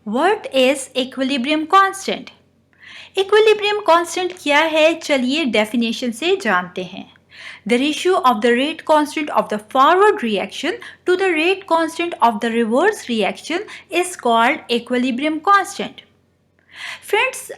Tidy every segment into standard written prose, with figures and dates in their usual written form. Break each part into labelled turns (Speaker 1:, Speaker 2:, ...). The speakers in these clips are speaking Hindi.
Speaker 1: What is equilibrium constant? Equilibrium constant क्या है, चलिए definition से जानते हैं. The ratio of the rate constant of the forward reaction to the rate constant of the reverse reaction is called equilibrium constant. Friends,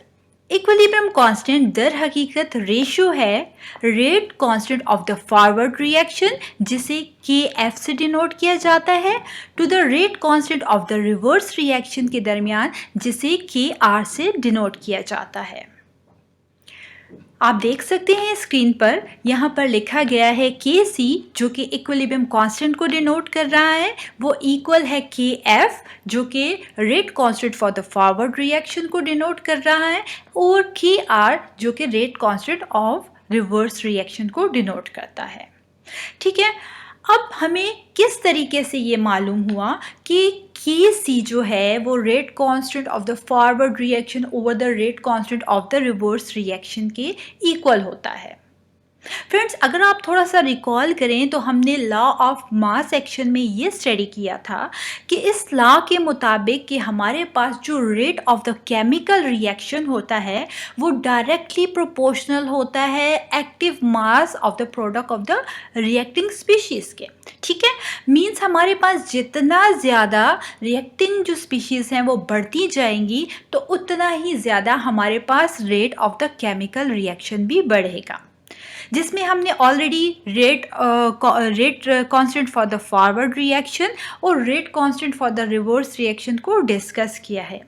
Speaker 1: equilibrium constant दर हकीकत रेशियो है rate constant of the forward reaction, जिसे के एफ से डिनोट किया जाता है, to the rate constant of the reverse reaction के दरमियान, जिसे के आर से डिनोट किया जाता है. आप देख सकते हैं स्क्रीन पर, यहाँ पर लिखा गया है के सी, जो कि इक्विलिब्रियम कांस्टेंट को डिनोट कर रहा है, वो इक्वल है के एफ, जो कि rate constant for the forward reaction को डिनोट कर रहा है, और के आर, जो कि rate constant of reverse reaction को डिनोट करता है. ठीक है, अब हमें किस तरीके से ये मालूम हुआ कि के सी जो है वो rate constant of the forward reaction over the rate constant of the reverse reaction के इक्वल होता है. फ्रेंड्स, अगर आप थोड़ा सा रिकॉल करें तो हमने लॉ ऑफ मास एक्शन में ये स्टडी किया था कि इस लॉ के मुताबिक कि हमारे पास जो rate of the chemical reaction होता है वो डायरेक्टली प्रोपोर्शनल होता है active mass of the product of the reacting species के. ठीक है, मीन्स हमारे पास जितना ज़्यादा रिएक्टिंग जो स्पीशीज़ हैं वो बढ़ती जाएंगी तो उतना ही ज़्यादा हमारे पास rate of the chemical reaction भी बढ़ेगा, जिसमें हमने already rate constant for the forward reaction और rate constant for the reverse reaction को डिस्कस किया है.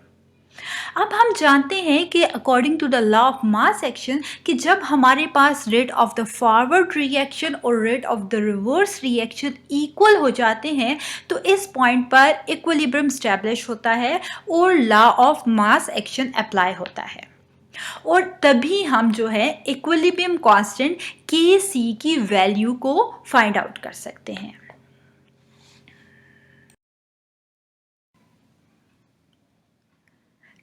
Speaker 1: अब हम जानते हैं कि according to the law of mass action कि जब हमारे पास rate of the forward reaction और rate of the reverse reaction equal हो जाते हैं तो इस पॉइंट पर इक्विलिब्रियम स्टैब्लिश होता है और law of mass action apply होता है, और तभी हम जो है इक्विलिब्रियम कांस्टेंट के सी की वैल्यू को फाइंड आउट कर सकते हैं.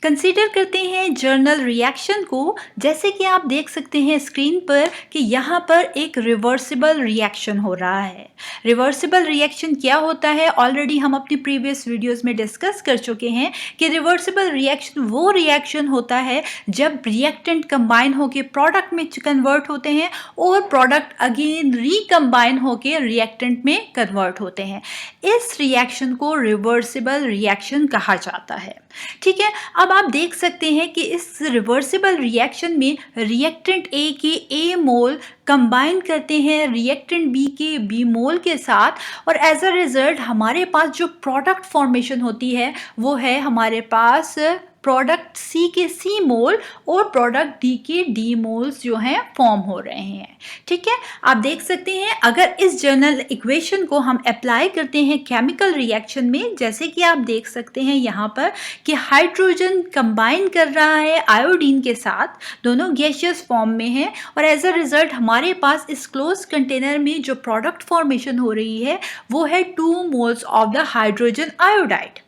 Speaker 1: कंसीडर करते हैं जर्नल रिएक्शन को. जैसे कि आप देख सकते हैं स्क्रीन पर कि यहाँ पर एक रिवर्सिबल रिएक्शन हो रहा है. रिवर्सिबल रिएक्शन क्या होता है, ऑलरेडी हम अपनी प्रीवियस वीडियोस में डिस्कस कर चुके हैं कि रिवर्सिबल रिएक्शन वो रिएक्शन होता है जब रिएक्टेंट कंबाइन होकर प्रोडक्ट में कन्वर्ट होते हैं और प्रोडक्ट अगेन रिकम्बाइन होकर रिएक्टेंट में कन्वर्ट होते हैं. इस रिएक्शन को रिवर्सिबल रिएक्शन कहा जाता है. ठीक है, अब आप देख सकते हैं कि इस रिवर्सिबल रिएक्शन में रिएक्टेंट ए के ए मोल कंबाइन करते हैं रिएक्टेंट बी के बी मोल के साथ, और एज अ रिजल्ट हमारे पास जो प्रोडक्ट फॉर्मेशन होती है वो है हमारे पास प्रोडक्ट सी के सी मोल और प्रोडक्ट डी के डी मोल्स जो हैं फॉर्म हो रहे हैं. ठीक है, आप देख सकते हैं अगर इस जर्नल इक्वेशन को हम अप्लाई करते हैं केमिकल रिएक्शन में, जैसे कि आप देख सकते हैं यहाँ पर कि हाइड्रोजन कंबाइन कर रहा है आयोडीन के साथ, दोनों गैसियस फॉर्म में हैं, और एज अ रिजल्ट हमारे पास इस क्लोज कंटेनर में जो प्रोडक्ट फॉर्मेशन हो रही है वो है 2 moles of the hydrogen iodide.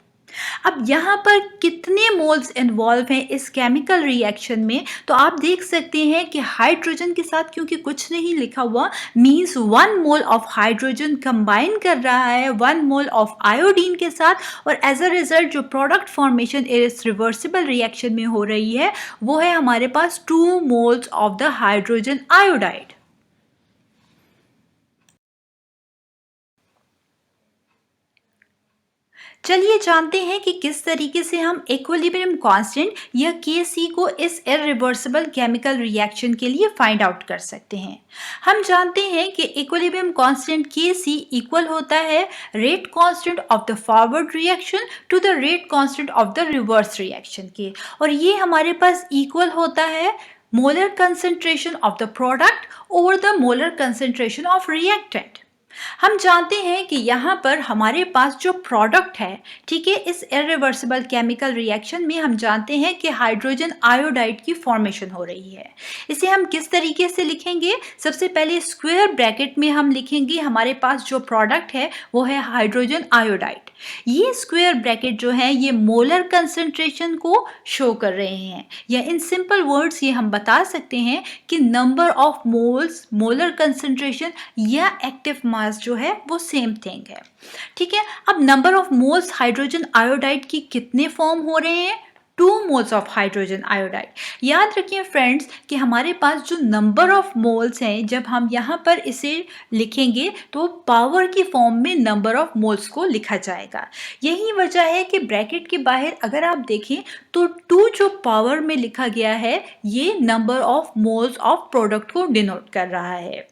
Speaker 1: अब यहाँ पर कितने मोल्स इन्वॉल्व हैं इस केमिकल रिएक्शन में, तो आप देख सकते हैं कि हाइड्रोजन के साथ क्योंकि कुछ नहीं लिखा हुआ, means 1 mole of hydrogen combine कर रहा है 1 मोल ऑफ आयोडीन के साथ, और एज अ रिजल्ट जो प्रोडक्ट फॉर्मेशन इस रिवर्सिबल रिएक्शन में हो रही है वो है हमारे पास 2 moles of the hydrogen iodide. चलिए जानते हैं कि किस तरीके से हम इक्विलिब्रियम कांस्टेंट या के सी को इस इरिवर्सिबल केमिकल रिएक्शन के लिए फाइंड आउट कर सकते हैं. हम जानते हैं कि इक्विलिब्रियम कांस्टेंट के सी इक्वल होता है rate constant of the forward reaction to the rate constant of the reverse reaction के, और ये हमारे पास इक्वल होता है molar concentration of the product over the molar concentration of reactant. हम जानते हैं कि यहाँ पर हमारे पास जो प्रोडक्ट है, ठीक है, इस इरिवर्सिबल केमिकल रिएक्शन में हम जानते हैं कि हाइड्रोजन आयोडाइड की फॉर्मेशन हो रही है. इसे हम किस तरीके से लिखेंगे, सबसे पहले स्क्वायर ब्रैकेट में हम लिखेंगे हमारे पास जो प्रोडक्ट है वो है हाइड्रोजन आयोडाइड. ये स्क्वायर ब्रैकेट जो है ये मोलर कंसंट्रेशन को शो कर रहे हैं, या इन सिंपल वर्ड्स ये हम बता सकते हैं कि number of moles, molar concentration या एक्टिव मास जो है वो सेम थिंग है। ठीक है, अब number of moles hydrogen iodide की कितने फॉर्म हो रहे हैं? 2 मोल्स ऑफ हाइड्रोजन आयोडाइड। याद रखिए फ्रेंड्स कि हमारे पास जो नंबर ऑफ मोल्स हैं, जब हम यहाँ पर इसे लिखेंगे तो पावर की फॉर्म में नंबर ऑफ मोल्स को लिखा जाएगा। यही वजह है कि ब्रैकेट के बाहर अगर आप देखें तो 2 जो पावर में लिखा गया है ये number of moles of product को डिनोट कर रहा है।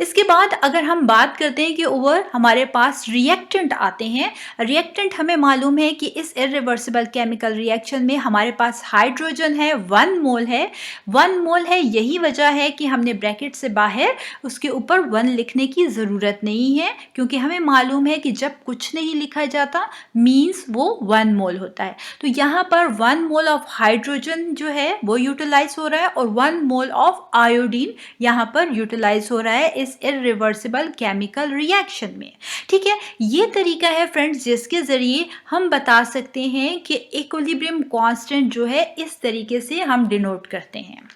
Speaker 1: इसके बाद अगर हम बात करते हैं कि ओवर हमारे पास रिएक्टेंट आते हैं। रिएक्टेंट हमें मालूम है कि इस इरिवर्सिबल केमिकल रिएक्शन में हमारे पास हाइड्रोजन है 1 मोल है, 1 मोल है। यही वजह है कि हमने ब्रैकेट से बाहर उसके ऊपर 1 लिखने की ज़रूरत नहीं है, क्योंकि हमें मालूम है कि जब कुछ नहीं लिखा जाता मीन्स वो 1 मोल होता है। तो यहाँ पर 1 मोल ऑफ हाइड्रोजन जो है वो यूटिलाइज हो रहा है और 1 मोल ऑफ आयोडीन यहाँ पर यूटिलाइज हो रहा है इररिवर्सिबल केमिकल रिएक्शन में। ठीक है, ये तरीका है फ्रेंड्स जिसके जरिए हम बता सकते हैं कि इक्विलिब्रियम कांस्टेंट जो है इस तरीके से हम डिनोट करते हैं।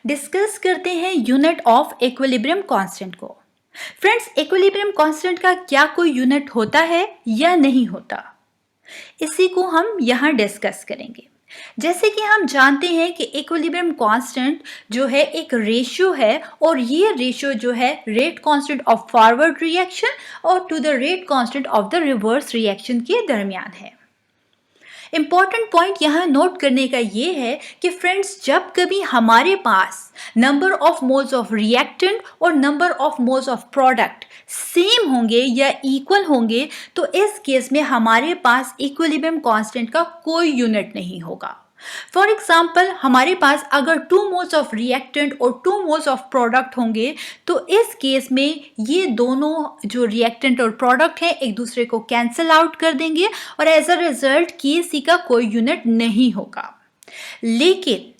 Speaker 1: डिस्कस करते हैं यूनिट ऑफ इक्विलिब्रियम कांस्टेंट को। फ्रेंड्स, इक्विलिब्रियम कांस्टेंट का क्या कोई यूनिट होता है या नहीं होता, इसी को हम यहाँ डिस्कस करेंगे। जैसे कि हम जानते हैं कि इक्विलिब्रियम कांस्टेंट जो है एक रेशियो है, और ये रेशियो जो है rate constant of forward reaction और to the rate constant of the reverse reaction के दरमियान है। इम्पॉर्टेंट पॉइंट यहाँ नोट करने का ये है कि फ्रेंड्स जब कभी हमारे पास number of moles of reactant और number of moles of product same होंगे या इक्वल होंगे तो इस केस में हमारे पास इक्विलिब्रियम कांस्टेंट का कोई यूनिट नहीं होगा। फॉर एग्जाम्पल, हमारे पास अगर 2 मोल्स ऑफ रिएक्टेंट और 2 मोल्स ऑफ प्रोडक्ट होंगे तो इस केस में ये दोनों जो रिएक्टेंट और प्रोडक्ट हैं एक दूसरे को कैंसिल आउट कर देंगे और एज अ रिजल्ट केसी का कोई यूनिट नहीं होगा। लेकिन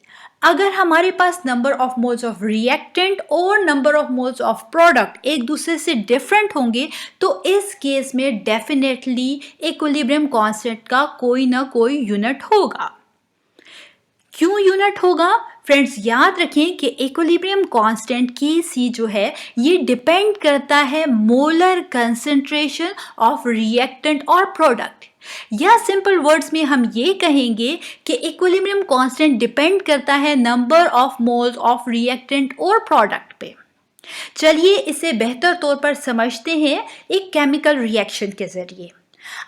Speaker 1: अगर हमारे पास number of moles of reactant और number of moles of product एक दूसरे से डिफरेंट होंगे तो इस केस में डेफिनेटली इक्विलिब्रियम कांस्टेंट का कोई ना कोई यूनिट होगा। क्यों यूनिट होगा? फ्रेंड्स याद रखें कि इक्विलिब्रियम कांस्टेंट Kc जो है ये डिपेंड करता है मोलर कंसंट्रेशन ऑफ रिएक्टेंट और प्रोडक्ट, या सिंपल वर्ड्स में हम ये कहेंगे कि इक्विलिब्रियम कांस्टेंट डिपेंड करता है number of moles of reactant और प्रोडक्ट पे। चलिए इसे बेहतर तौर पर समझते हैं एक केमिकल रिएक्शन के जरिए।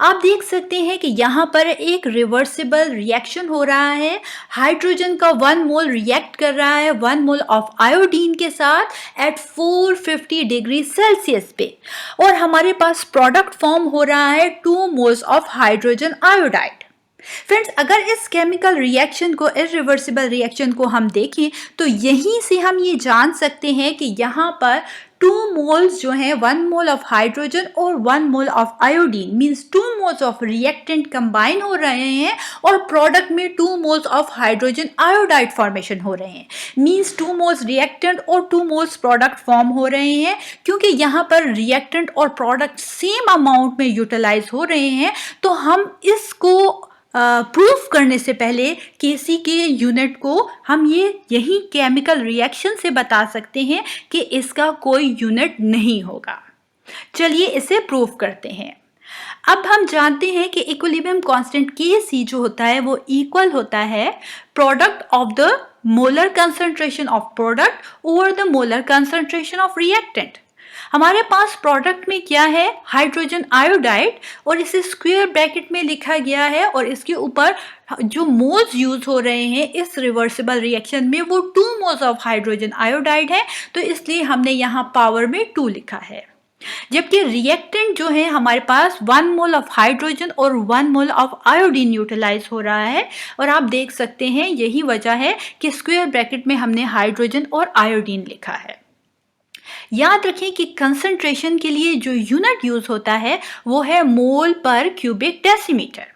Speaker 1: आप देख सकते हैं कि यहाँ पर एक रिवर्सिबल रिएक्शन हो रहा है। हाइड्रोजन का 1 मोल रिएक्ट कर रहा है 1 मोल ऑफ आयोडीन के साथ एट 450 डिग्री सेल्सियस पे, और हमारे पास प्रोडक्ट फॉर्म हो रहा है 2 moles of hydrogen iodide. Friends, अगर इस केमिकल रिएक्शन को, इररिवर्सिबल रिएक्शन को हम देखें तो यहीं से हम ये जान सकते हैं कि यहाँ पर 2 मोल्स जो हैं 1 मोल ऑफ हाइड्रोजन और 1 mole of iodine means 2 moles of reactant combine हो रहे हैं और प्रोडक्ट में 2 moles of hydrogen iodide formation हो रहे हैं। मीन्स 2 मोल्स रिएक्टेंट और 2 मोल्स प्रोडक्ट फॉर्म हो रहे हैं। क्योंकि यहाँ पर रिएक्टेंट और प्रोडक्ट सेम अमाउंट में यूटिलाइज हो रहे हैं तो हम इसको प्रूफ करने से पहले Kc के यूनिट को हम यही केमिकल रिएक्शन से बता सकते हैं कि इसका कोई यूनिट नहीं होगा। चलिए इसे प्रूफ करते हैं। अब हम जानते हैं कि इक्विलिब्रियम कांस्टेंट Kc जो होता है वो इक्वल होता है product of the molar concentration of product over the molar concentration of reactant. हमारे पास प्रोडक्ट में क्या है? हाइड्रोजन आयोडाइड, और इसे स्क्वायर ब्रैकेट में लिखा गया है और इसके ऊपर जो मोल्स यूज हो रहे हैं इस रिवर्सिबल रिएक्शन में वो 2 मोल्स ऑफ हाइड्रोजन आयोडाइड है, तो इसलिए हमने यहाँ पावर में 2 लिखा है। जबकि रिएक्टेंट जो है हमारे पास 1 मोल ऑफ हाइड्रोजन और 1 मोल ऑफ आयोडीन यूटिलाइज हो रहा है, और आप देख सकते हैं यही वजह है कि स्क्वायर ब्रैकेट में हमने हाइड्रोजन और आयोडीन लिखा है। याद रखें कि कंसंट्रेशन के लिए जो यूनिट यूज होता है वो है मोल पर क्यूबिक डेसीमीटर।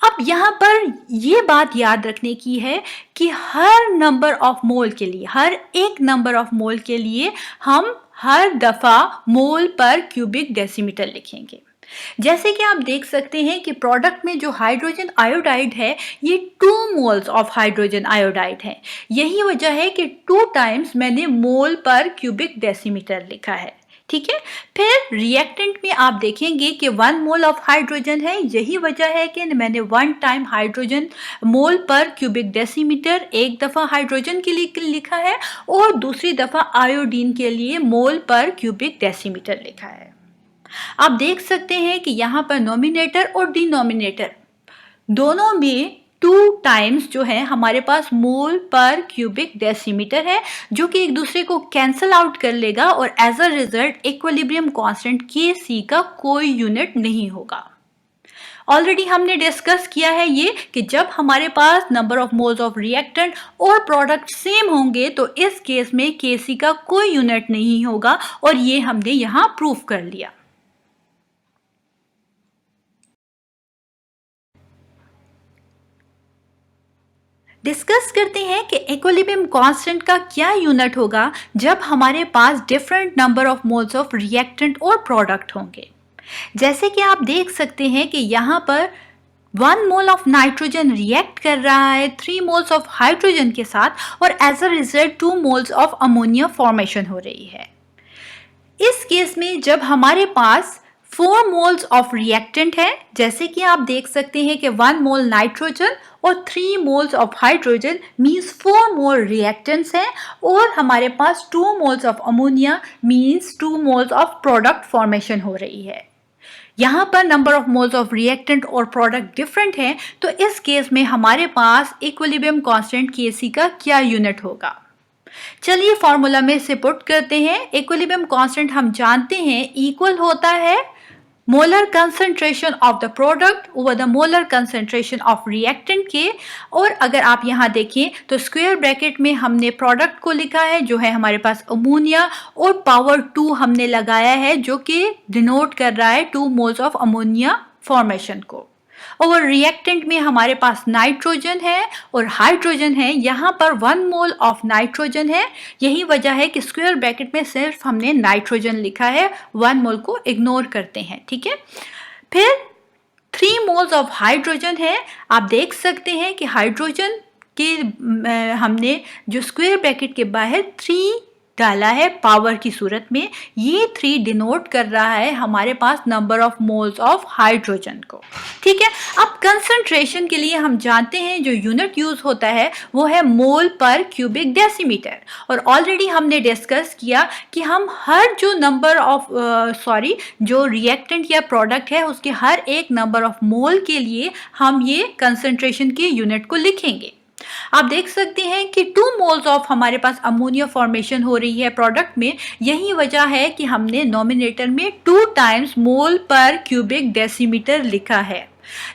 Speaker 1: अब यहाँ पर ये बात याद रखने की है कि हर नंबर ऑफ मोल के लिए, हर एक नंबर ऑफ मोल के लिए हम हर दफ़ा मोल पर क्यूबिक डेसीमीटर लिखेंगे। जैसे कि आप देख सकते हैं कि प्रोडक्ट में जो हाइड्रोजन आयोडाइड है ये 2 मोल्स ऑफ हाइड्रोजन आयोडाइड है। यही वजह है कि 2 टाइम्स मैंने मोल पर क्यूबिक डेसीमीटर लिखा है। ठीक है, फिर रिएक्टेंट में आप देखेंगे कि 1 मोल ऑफ हाइड्रोजन है। यही वजह है कि मैंने 1 टाइम हाइड्रोजन मोल पर क्यूबिक डेसीमीटर एक दफ़ा हाइड्रोजन के लिए लिखा है और दूसरी दफ़ा आयोडीन के लिए मोल पर क्यूबिक डेसीमीटर लिखा है। आप देख सकते हैं कि यहाँ पर नोमिनेटर और डिनोमिनेटर दोनों में 2 टाइम्स जो है हमारे पास मोल पर क्यूबिक डेसीमीटर है, जो कि एक दूसरे को कैंसल आउट कर लेगा और as a result equilibrium constant Kc का कोई यूनिट नहीं होगा। ऑलरेडी हमने डिस्कस किया है ये कि जब हमारे पास number of moles of reactant और प्रोडक्ट सेम होंगे तो इस केस में Kc का कोई यूनिट नहीं होगा और ये हमने यहाँ प्रूफ कर लिया। डिस्कस करते हैं कि इक्विलिब्रियम कांस्टेंट का क्या यूनिट होगा जब हमारे पास different number of moles of reactant और प्रोडक्ट होंगे। जैसे कि आप देख सकते हैं कि यहाँ पर 1 मोल ऑफ नाइट्रोजन रिएक्ट कर रहा है 3 मोल्स ऑफ हाइड्रोजन के साथ और as a result 2 moles of ammonia formation हो रही है। इस केस में जब हमारे पास 4 मोल्स ऑफ रिएक्टेंट है, जैसे कि आप देख सकते हैं कि 1 मोल नाइट्रोजन और 3 moles of hydrogen means 4 mole reactants हैं और हमारे पास 2 moles of ammonia means 2 moles of product formation हो रही है। यहाँ पर number of moles of reactant और प्रोडक्ट डिफरेंट हैं, तो इस केस में हमारे पास इक्विलिब्रियम कांस्टेंट Kc का क्या यूनिट होगा। चलिए फॉर्मूला में इसे पुट करते हैं। इक्विलिब्रियम कांस्टेंट हम जानते हैं इक्वल होता है molar concentration of the product over the molar concentration of reactant के। और अगर आप यहाँ देखें तो स्क्वायर ब्रैकेट में हमने प्रोडक्ट को लिखा है जो है हमारे पास अमोनिया और पावर 2 हमने लगाया है जो कि डिनोट कर रहा है 2 मोल्स ऑफ अमोनिया फॉर्मेशन को। और रिएक्टेंट में हमारे पास नाइट्रोजन है और हाइड्रोजन है। यहाँ पर 1 मोल ऑफ नाइट्रोजन है। यही वजह है कि स्क्वायर ब्रैकेट में सिर्फ हमने नाइट्रोजन लिखा है, 1 मोल को इग्नोर करते हैं। ठीक है, फिर 3 मोल्स ऑफ हाइड्रोजन है। आप देख सकते हैं कि हाइड्रोजन के हमने जो स्क्वायर ब्रैकेट के बाहर 3 डाला है पावर की सूरत में। ये 3 डिनोट कर रहा है हमारे पास number of moles of hydrogen को। ठीक है, अब कंसंट्रेशन के लिए हम जानते हैं जो यूनिट यूज होता है वो है मोल पर क्यूबिक डेसीमीटर। और ऑलरेडी हमने डिस्कस किया कि हम हर जो नंबर ऑफ जो रिएक्टेंट या प्रोडक्ट है उसके हर एक नंबर ऑफ मोल के लिए हम ये कंसंट्रेशन के यूनिट को लिखेंगे। आप देख सकते हैं कि 2 मोल्स ऑफ हमारे पास अमोनिया फॉर्मेशन हो रही है प्रोडक्ट में। यही वजह है कि हमने नॉमिनेटर में 2 टाइम्स मोल पर क्यूबिक डेसीमीटर लिखा है।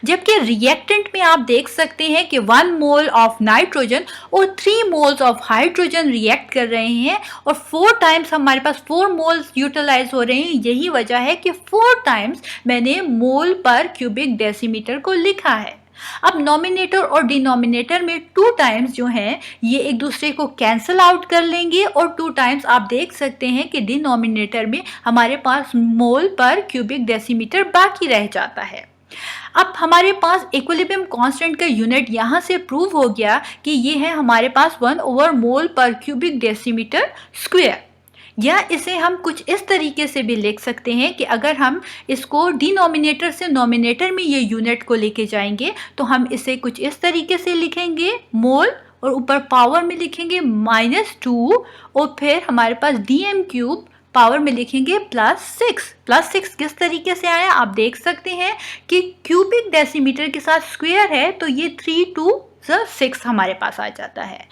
Speaker 1: जबकि रिएक्टेंट में आप देख सकते हैं कि 1 मोल ऑफ नाइट्रोजन और 3 मोल्स ऑफ हाइड्रोजन रिएक्ट कर रहे हैं और 4 टाइम्स हमारे पास 4 मोल्स यूटिलाइज हो रहे हैं। यही वजह है कि 4 टाइम्स मैंने मोल पर क्यूबिक डेसीमीटर को लिखा है। अब नॉमिनेटर और डिनोमिनेटर में 2 टाइम्स जो हैं ये एक दूसरे को कैंसल आउट कर लेंगे और 2 टाइम्स आप देख सकते हैं कि डिनोमिनेटर में हमारे पास मोल पर क्यूबिक डेसीमीटर बाकी रह जाता है। अब हमारे पास इक्विलिब्रियम कांस्टेंट का यूनिट यहाँ से प्रूव हो गया कि ये है हमारे पास 1 ओवर मोल पर क्यूबिक डेसीमीटर स्क्वायर। या इसे हम कुछ इस तरीके से भी लिख सकते हैं कि अगर हम इसको डिनोमिनेटर से नॉमिनेटर में ये यूनिट को लेके जाएंगे तो हम इसे कुछ इस तरीके से लिखेंगे मोल और ऊपर पावर में लिखेंगे -2 और फिर हमारे पास dm क्यूब पावर में लिखेंगे +6। +6 किस तरीके से आया आप देख सकते हैं कि क्यूबिक डेसीमीटर के साथ स्क्वायर है तो ये 3 2 6 हमारे पास आ जाता है।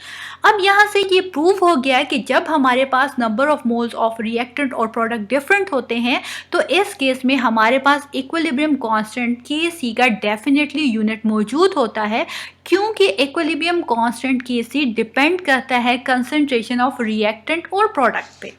Speaker 1: अब यहाँ से ये प्रूव हो गया कि जब हमारे पास number of moles of reactant और प्रोडक्ट डिफरेंट होते हैं तो इस केस में हमारे पास इक्विलिब्रियम कांस्टेंट Kc का डेफिनेटली यूनिट मौजूद होता है, क्योंकि इक्विलिब्रियम कांस्टेंट Kc डिपेंड करता है कंसंट्रेशन ऑफ रिएक्टेंट और प्रोडक्ट पे।